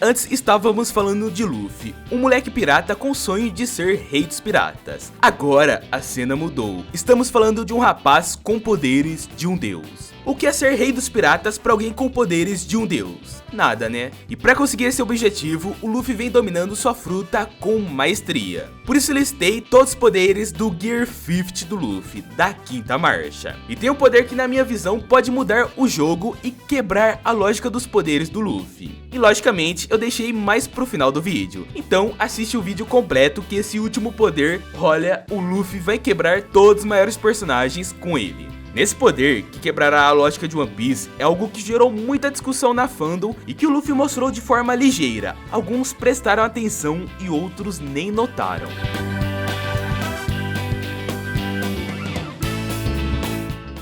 antes estávamos falando de Luffy, um moleque pirata com o sonho de ser rei dos piratas. Agora a cena mudou, estamos falando de um rapaz com poderes de um deus. O que é ser rei dos piratas para alguém com poderes de um deus? Nada, né? E para conseguir esse objetivo, o Luffy vem dominando sua fruta com maestria. Por isso listei todos os poderes do Gear 50 do Luffy, da quinta marcha. E tem um poder que na minha visão pode mudar o jogo e quebrar a lógica dos poderes do Luffy. E logicamente eu deixei mais pro final do vídeo. Então assiste o vídeo completo que esse último poder, olha, o Luffy vai quebrar todos os maiores personagens com ele. Nesse poder, que quebrará a lógica de One Piece, é algo que gerou muita discussão na fandom e que o Luffy mostrou de forma ligeira. Alguns prestaram atenção e outros nem notaram.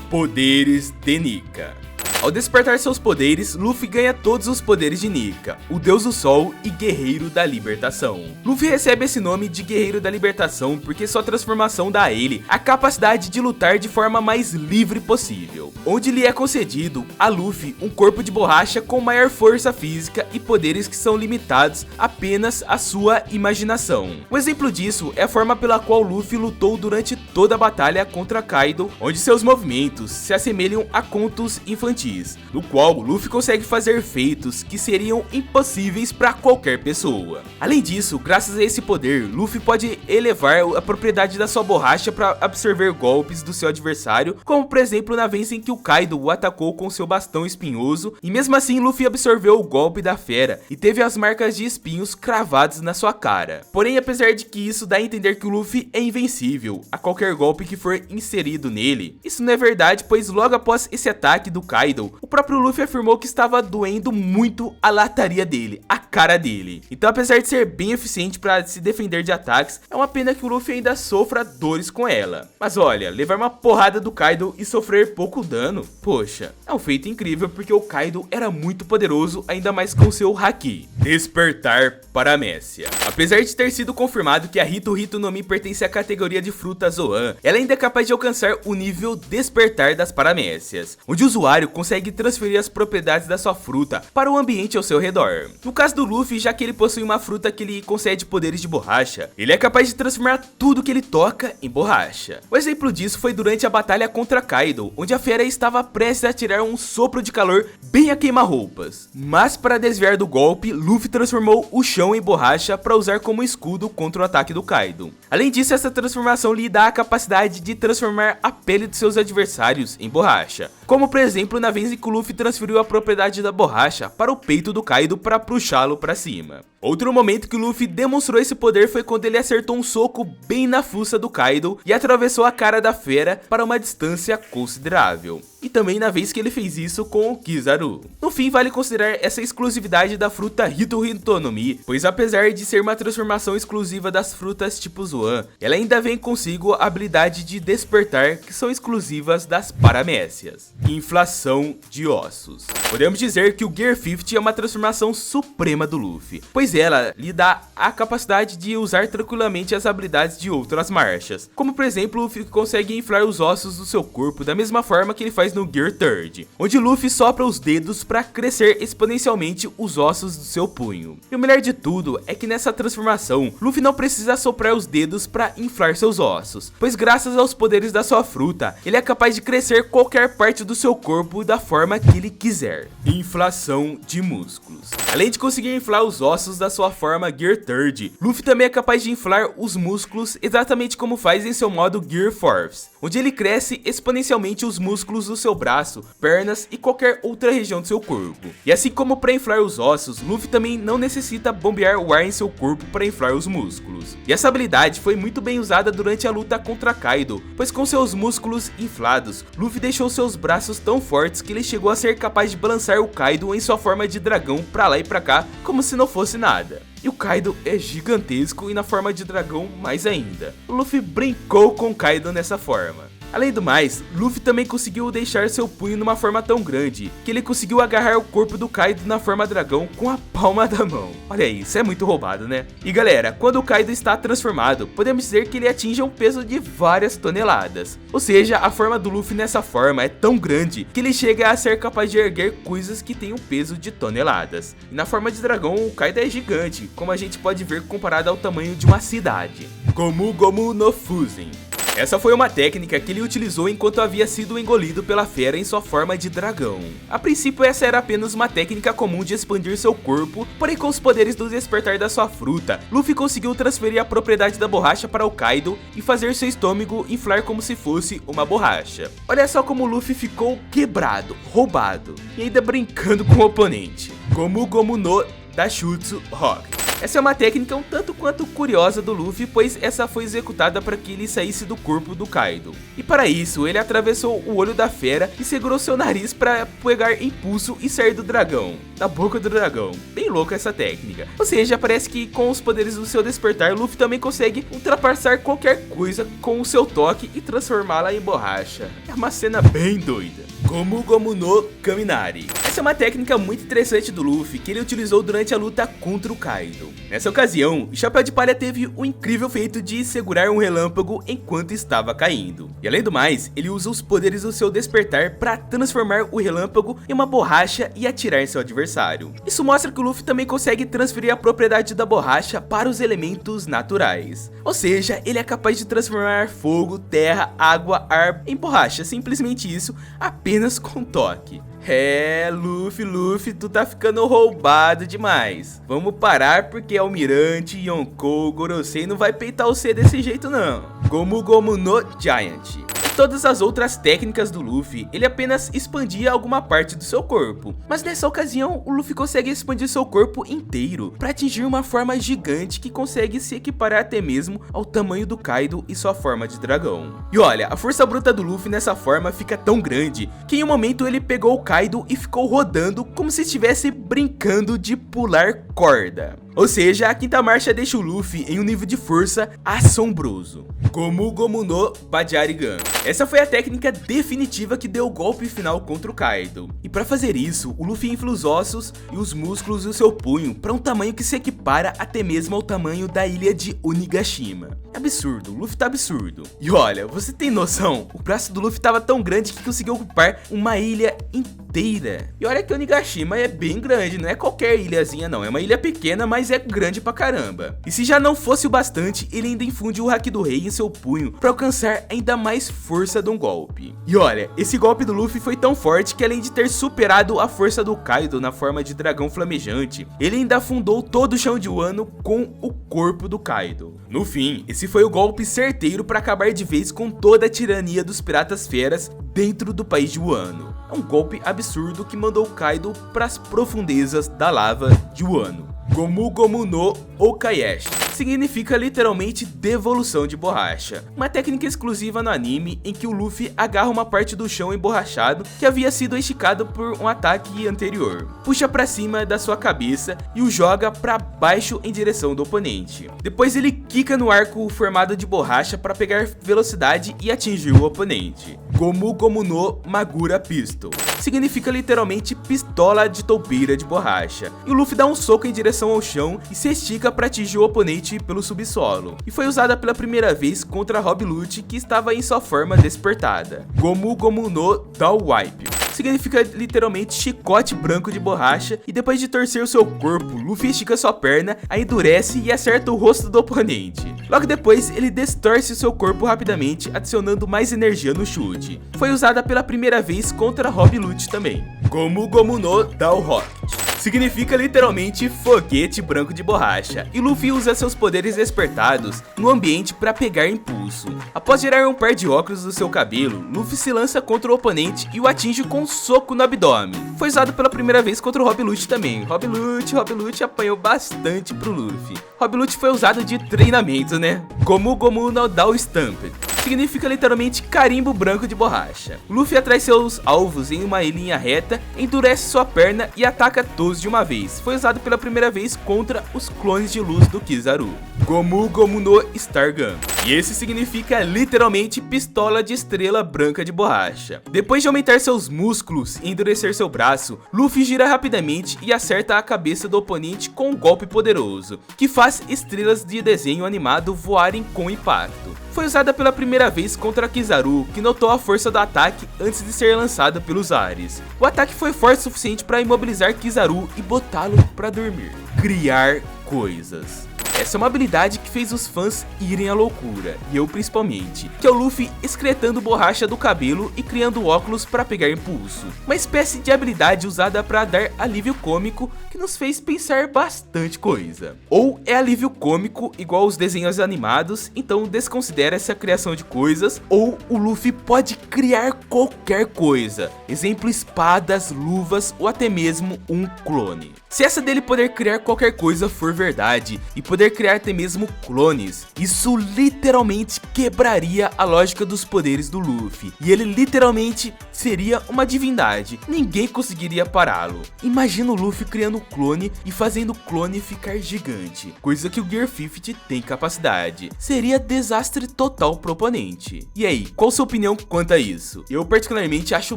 Poderes de Nika. Ao despertar seus poderes, Luffy ganha todos os poderes de Nika, o Deus do Sol e Guerreiro da Libertação. Luffy recebe esse nome de Guerreiro da Libertação porque sua transformação dá a ele a capacidade de lutar de forma mais livre possível, onde lhe é concedido a Luffy um corpo de borracha com maior força física e poderes que são limitados apenas à sua imaginação. Um exemplo disso é a forma pela qual Luffy lutou durante toda a batalha contra Kaido, onde seus movimentos se assemelham a contos infantis, no qual Luffy consegue fazer feitos que seriam impossíveis para qualquer pessoa. Além disso, graças a esse poder, Luffy pode elevar a propriedade da sua borracha para absorver golpes do seu adversário, como por exemplo na vez em que o Kaido o atacou com seu bastão espinhoso, e mesmo assim Luffy absorveu o golpe da fera e teve as marcas de espinhos cravados na sua cara. Porém, apesar de que isso dá a entender que o Luffy é invencível a qualquer golpe que for inserido nele, isso não é verdade, pois logo após esse ataque do Kaido, o próprio Luffy afirmou que estava doendo muito a lataria dele, a cara dele. Então, apesar de ser bem eficiente para se defender de ataques, é uma pena que o Luffy ainda sofra dores com ela. Mas olha, levar uma porrada do Kaido e sofrer pouco dano, poxa, é um feito incrível porque o Kaido era muito poderoso, ainda mais com seu Haki. Despertar Paramécia. Apesar de ter sido confirmado que a Hito Hito no Mi pertence à categoria de fruta Zoan, ela ainda é capaz de alcançar o nível Despertar das Paramécias, onde o usuário consegue transferir as propriedades da sua fruta para o ambiente ao seu redor. No caso do Luffy, já que ele possui uma fruta que lhe concede poderes de borracha, ele é capaz de transformar tudo que ele toca em borracha. O exemplo disso foi durante a batalha contra Kaido, onde a fera estava prestes a tirar um sopro de calor bem a queima-roupas. Mas para desviar do golpe, Luffy transformou o chão em borracha para usar como escudo contra o ataque do Kaido. Além disso, essa transformação lhe dá a capacidade de transformar a pele de seus adversários em borracha, como por exemplo na vez em que o Luffy transferiu a propriedade da borracha para o peito do Kaido para puxá-lo para cima. Outro momento que o Luffy demonstrou esse poder foi quando ele acertou um soco bem na fuça do Kaido e atravessou a cara da fera para uma distância considerável. E também na vez que ele fez isso com o Kizaru. No fim, vale considerar essa exclusividade da fruta Hito Hito no Mi, pois apesar de ser uma transformação exclusiva das frutas tipo Zoan, ela ainda vem consigo a habilidade de despertar, que são exclusivas das Paramécias. Inflação de ossos. Podemos dizer que o Gear 50 é uma transformação suprema do Luffy, pois ela lhe dá a capacidade de usar tranquilamente as habilidades de outras marchas, como por exemplo, o Luffy consegue inflar os ossos do seu corpo da mesma forma que ele faz no Gear 30, onde Luffy sopra os dedos para crescer exponencialmente os ossos do seu punho. E o melhor de tudo é que nessa transformação, Luffy não precisa soprar os dedos para inflar seus ossos, pois graças aos poderes da sua fruta, ele é capaz de crescer qualquer parte do seu corpo da forma que ele quiser. Inflação de músculos. Além de conseguir inflar os ossos da sua forma Gear 30, Luffy também é capaz de inflar os músculos exatamente como faz em seu modo Gear Force, onde ele cresce exponencialmente os músculos do seu braço, pernas e qualquer outra região do seu corpo. E assim como para inflar os ossos, Luffy também não necessita bombear o ar em seu corpo para inflar os músculos. E essa habilidade foi muito bem usada durante a luta contra Kaido, pois com seus músculos inflados, Luffy deixou seus braços tão fortes que ele chegou a ser capaz de balançar o Kaido em sua forma de dragão pra lá e pra cá, como se não fosse nada. E o Kaido é gigantesco e na forma de dragão mais ainda. O Luffy brincou com Kaido nessa forma. Além do mais, Luffy também conseguiu deixar seu punho numa forma tão grande que ele conseguiu agarrar o corpo do Kaido na forma dragão com a palma da mão. Olha aí, isso é muito roubado, né? E galera, quando o Kaido está transformado, podemos dizer que ele atinge um peso de várias toneladas. Ou seja, a forma do Luffy nessa forma é tão grande que ele chega a ser capaz de erguer coisas que têm um peso de toneladas. E na forma de dragão, o Kaido é gigante, como a gente pode ver comparado ao tamanho de uma cidade. Gomu Gomu no Fuzen. Essa foi uma técnica que ele utilizou enquanto havia sido engolido pela fera em sua forma de dragão. A princípio essa era apenas uma técnica comum de expandir seu corpo, porém com os poderes do despertar da sua fruta, Luffy conseguiu transferir a propriedade da borracha para o Kaido e fazer seu estômago inflar como se fosse uma borracha. Olha só como Luffy ficou quebrado, roubado, e ainda brincando com o oponente. Gomu Gomu no Dashutsu Rock. Essa é uma técnica um tanto quanto curiosa do Luffy, pois essa foi executada para que ele saísse do corpo do Kaido. E para isso, ele atravessou o olho da fera e segurou seu nariz para pegar impulso e sair do dragão, da boca do dragão. Bem louca essa técnica. Ou seja, parece que com os poderes do seu despertar, Luffy também consegue ultrapassar qualquer coisa com o seu toque e transformá-la em borracha. É uma cena bem doida. Gomu Gomu no Kaminari. Essa é uma técnica muito interessante do Luffy que ele utilizou durante a luta contra o Kaido. Nessa ocasião, o Chapéu de Palha teve o incrível feito de segurar um relâmpago enquanto estava caindo. E além do mais, ele usa os poderes do seu despertar para transformar o relâmpago em uma borracha e atirar em seu adversário. Isso mostra que o Luffy também consegue transferir a propriedade da borracha para os elementos naturais. Ou seja, ele é capaz de transformar fogo, terra, água, ar em borracha, simplesmente isso, apenas com toque. É, Luffy, tu tá ficando roubado demais. Vamos parar porque Almirante, Yonkou, Gorosei não vai peitar você desse jeito não. Gomu Gomu no Giant. Todas as outras técnicas do Luffy, ele apenas expandia alguma parte do seu corpo. Mas nessa ocasião, o Luffy consegue expandir seu corpo inteiro para atingir uma forma gigante que consegue se equiparar até mesmo ao tamanho do Kaido e sua forma de dragão. E olha, a força bruta do Luffy nessa forma fica tão grande que em um momento ele pegou o Kaido e ficou rodando como se estivesse brincando de pular corda. Ou seja, a quinta marcha deixa o Luffy em um nível de força assombroso. Gomu Gomu no Bajarigan. Essa foi a técnica definitiva que deu o golpe final contra o Kaido. E para fazer isso, o Luffy infla os ossos e os músculos do seu punho para um tamanho que se equipara até mesmo ao tamanho da ilha de Onigashima. É absurdo, o Luffy tá absurdo. E olha, você tem noção? O braço do Luffy tava tão grande que conseguiu ocupar uma ilha inteira. E olha que Onigashima é bem grande, não é qualquer ilhazinha não, é uma ilha pequena, mas é grande pra caramba. E se já não fosse o bastante, ele ainda infunde o Haki do Rei em seu punho para alcançar ainda mais força de um golpe. E olha, esse golpe do Luffy foi tão forte que além de ter superado a força do Kaido na forma de dragão flamejante, ele ainda afundou todo o chão de Wano com o corpo do Kaido. No fim, esse foi o golpe certeiro para acabar de vez com toda a tirania dos piratas feras dentro do país de Wano. É um golpe absurdo que mandou o Kaido para as profundezas da lava de Wano. Gomu Gomu no Okayashi. Significa literalmente devolução de borracha, uma técnica exclusiva no anime em que o Luffy agarra uma parte do chão emborrachado que havia sido esticado por um ataque anterior, puxa pra cima da sua cabeça e o joga pra baixo em direção do oponente. Depois ele quica no arco formado de borracha para pegar velocidade e atingir o oponente. Gomu Gomu no Magura Pistol. Significa literalmente pistola de toupeira de borracha. E o Luffy dá um soco em direção ao chão e se estica para atingir o oponente pelo subsolo. E foi usada pela primeira vez contra Rob Lute, que estava em sua forma despertada. Gomu Gomu no Down Wipe. Significa literalmente chicote branco de borracha, e depois de torcer o seu corpo, Luffy estica sua perna, a endurece e acerta o rosto do oponente. Logo depois, ele distorce o seu corpo rapidamente, adicionando mais energia no chute. Foi usada pela primeira vez contra Rob Lute também. Gomu Gomu no Down Rocket. Significa literalmente foguete branco de borracha, e Luffy usa seus poderes despertados no ambiente para pegar impulso. Após tirar um par de óculos do seu cabelo, Luffy se lança contra o oponente e o atinge com um soco no abdômen. Foi usado pela primeira vez contra o Rob Lute também. Rob Lute apanhou bastante pro Luffy. Rob Lute foi usado de treinamento, né? Gomu Gomu no Down Stamped. significa literalmente carimbo branco de borracha. Luffy atrai seus alvos em uma linha reta, endurece sua perna e ataca todos de uma vez. Foi usado pela primeira vez contra os clones de luz do Kizaru. Gomu Gomu no Stargun. E esse significa literalmente pistola de estrela branca de borracha. Depois de aumentar seus músculos e endurecer seu braço, Luffy gira rapidamente e acerta a cabeça do oponente com um golpe poderoso, que faz estrelas de desenho animado voarem com impacto. Foi usada pela primeira vez contra Kizaru, que notou a força do ataque antes de ser lançada pelos ares. O ataque foi forte o suficiente para imobilizar Kizaru e botá-lo para dormir. Criar coisas. Essa é uma habilidade que fez os fãs irem à loucura, e eu principalmente, que é o Luffy excretando borracha do cabelo e criando óculos para pegar impulso. Uma espécie de habilidade usada para dar alívio cômico que nos fez pensar bastante coisa. Ou é alívio cômico igual os desenhos animados, então desconsidera essa criação de coisas, ou o Luffy pode criar qualquer coisa. Exemplo, espadas, luvas ou até mesmo um clone. Se essa dele poder criar qualquer coisa for verdade e poder criar até mesmo clones, isso literalmente quebraria a lógica dos poderes do Luffy, e ele literalmente seria uma divindade, ninguém conseguiria pará-lo. Imagina o Luffy criando um clone e fazendo o clone ficar gigante, coisa que o Gear 50 tem capacidade. Seria desastre total pro oponente. E aí, qual sua opinião quanto a isso? Eu particularmente acho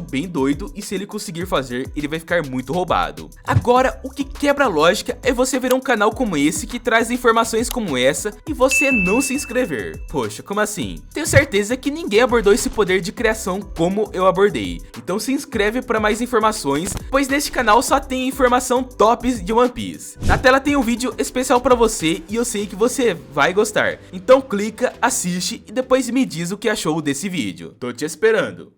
bem doido, e se ele conseguir fazer, ele vai ficar muito roubado. Agora, o que quebra a lógica é você ver um canal como esse que traz informações como essa e você não se inscrever. Poxa, como assim? Tenho certeza que ninguém abordou esse poder de criação como eu abordei. Então se inscreve para mais informações, pois neste canal só tem informação tops de One Piece. Na tela tem um vídeo especial para você e eu sei que você vai gostar. Então clica, assiste e depois me diz o que achou desse vídeo. Tô te esperando.